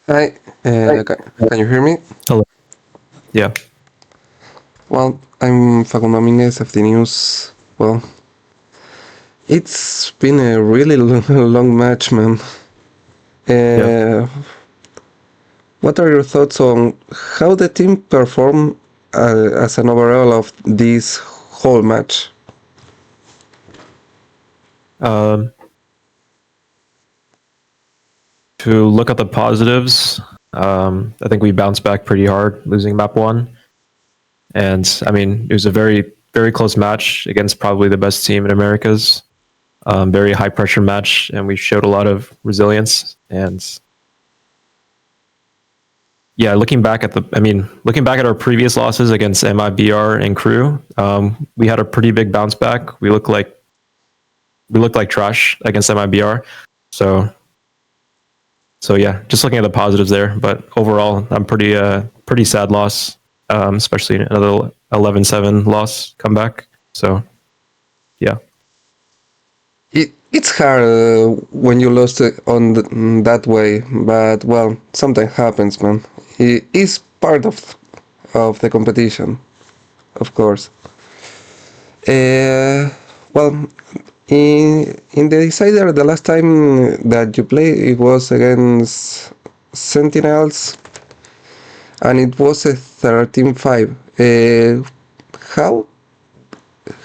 Hi, can you hear me? Hello. Yeah. Well, I'm Facundo Dominguez of the news. Well, it's been a really long match, man. Yeah. Uh, what are your thoughts on how the team performed as an overall of this whole match? Um, to look at the positives, I think we bounced back pretty hard, losing map one. And I mean, it was a very, very close match against probably the best team in Americas. Very high pressure match, and we showed a lot of resilience. And yeah, looking back at our previous losses against MIBR and Creo, we had a pretty big bounce back. We looked like trash against MIBR. So yeah, just looking at the positives there. But overall, I'm pretty sad loss, especially another 11-7 loss comeback. So yeah. It's hard when you lost it on that way, but well, something happens, man. It is part of the competition, of course. Well, in the decider, the last time that you played, it was against Sentinels, and it was a 13-5. How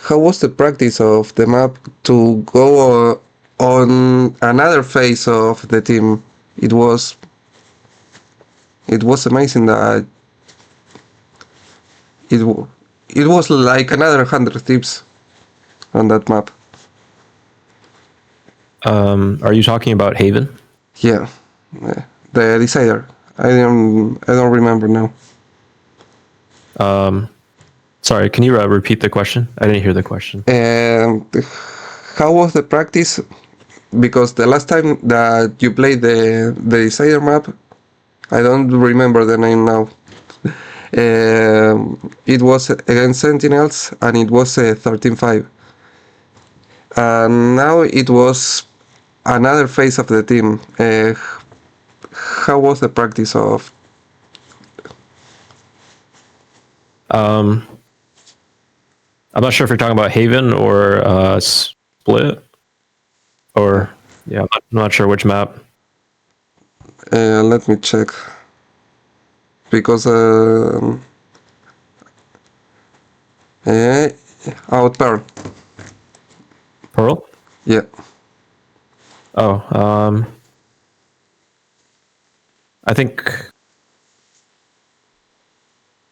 how was the practice of the map to go on another phase of the team? It was it was amazing that it was like another 100 tips on that map. Are you talking about Haven? Yeah, the decider. I don't remember now. Sorry, can you repeat the question? I didn't hear the question. And how was the practice? Because the last time that you played the decider map, I don't remember the name now. It was against Sentinels and it was a 13-5. And now it was another phase of the team. How was the practice of? Um, I'm not sure if you're talking about Haven or Split, or yeah, I'm not sure which map. Let me check. Because uh, out Pearl. Pearl? Yeah. Oh, I think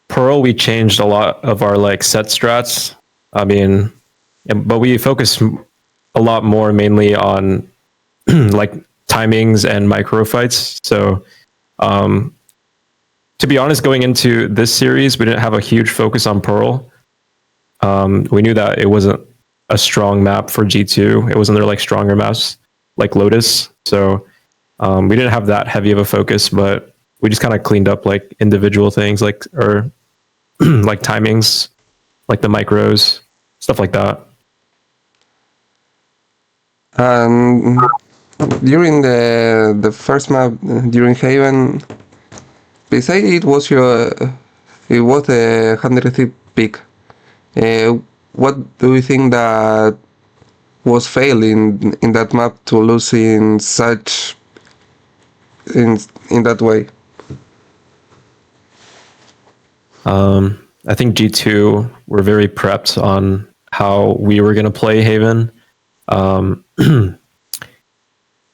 Pearl, we changed a lot of our like set strats. I mean, but we focus a lot more mainly on like timings and micro fights. So, to be honest, going into this series, we didn't have a huge focus on Pearl. We knew that it wasn't a strong map for G2. It wasn't their like stronger maps like Lotus. So we didn't have that heavy of a focus, but we just kind of cleaned up like individual things like or like timings, like the micros, stuff like that. And during the first map during Haven, beside it was a 100 pick. Uh, what do you think that was failing in that map to lose in such in that way? I think G2 were very prepped on how we were going to play Haven. On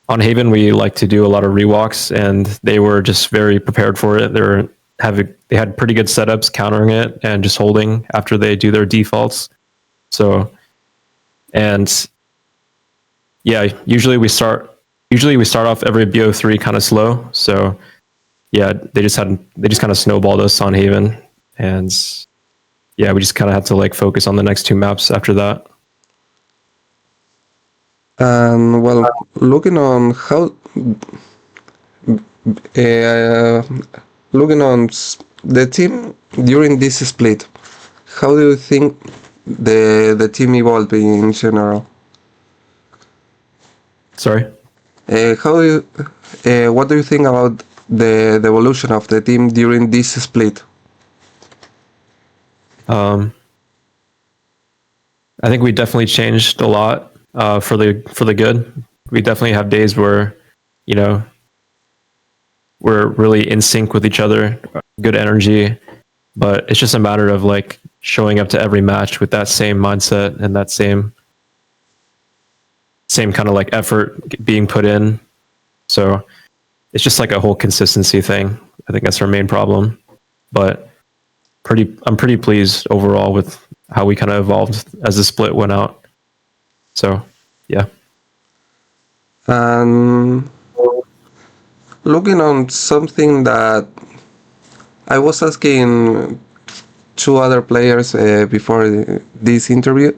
Haven, we like to do a lot of rewalks, and they were just very prepared for it. They had pretty good setups countering it and just holding after they do their defaults. So, and yeah, usually we start off every BO3 kind of slow. So yeah, they just kind of snowballed us on Haven, and yeah, we just kind of had to like focus on the next two maps after that. And well, looking on how uh, looking on the team during this split, how do you think the team evolved in general? Sorry. How do you, what do you think about the evolution of the team during this split? I think we definitely changed a lot for the good. We definitely have days where, you know, we're really in sync with each other, good energy, but it's just a matter of like showing up to every match with that same mindset and that same kind of like effort being put in. So it's just like a whole consistency thing. I think that's our main problem, but I'm pretty pleased overall with how we kind of evolved as the split went out. So, yeah. And looking on something that I was asking two other players before this interview,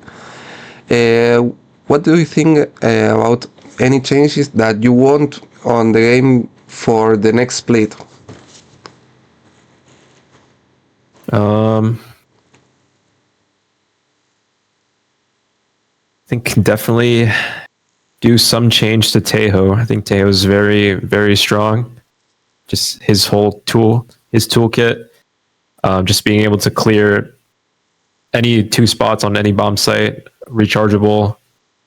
what do you think about any changes that you want on the game for the next split? I think definitely do some change to Tejo. I think Tejo is very, very strong. Just his toolkit, just being able to clear any 2 spots on any bomb site, rechargeable.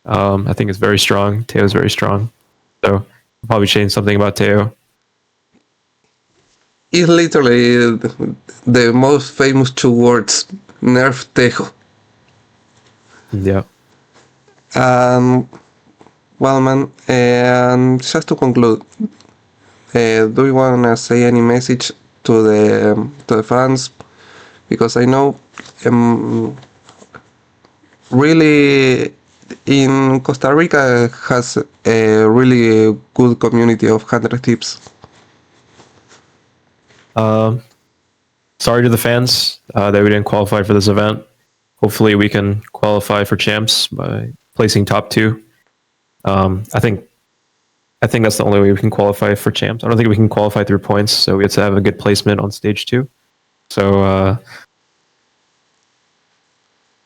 I think it's very strong. Tejo is very strong. So I'll probably change something about Tejo. It's literally the most famous 2 words, nerf Tejo. Yeah. Well, man, and just to conclude, do you want to say any message to the fans? Because I know really in Costa Rica has a really good community of 100 tips. Sorry to the fans that we didn't qualify for this event. Hopefully we can qualify for champs by placing top 2. I think that's the only way we can qualify for champs. I don't think we can qualify through points, so we have to have a good placement on stage 2. So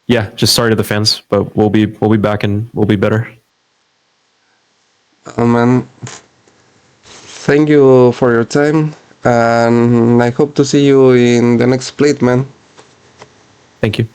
yeah, just sorry to the fans, but we'll be back and we'll be better. Man, thank you for your time, and I hope to see you in the next split, man. Thank you.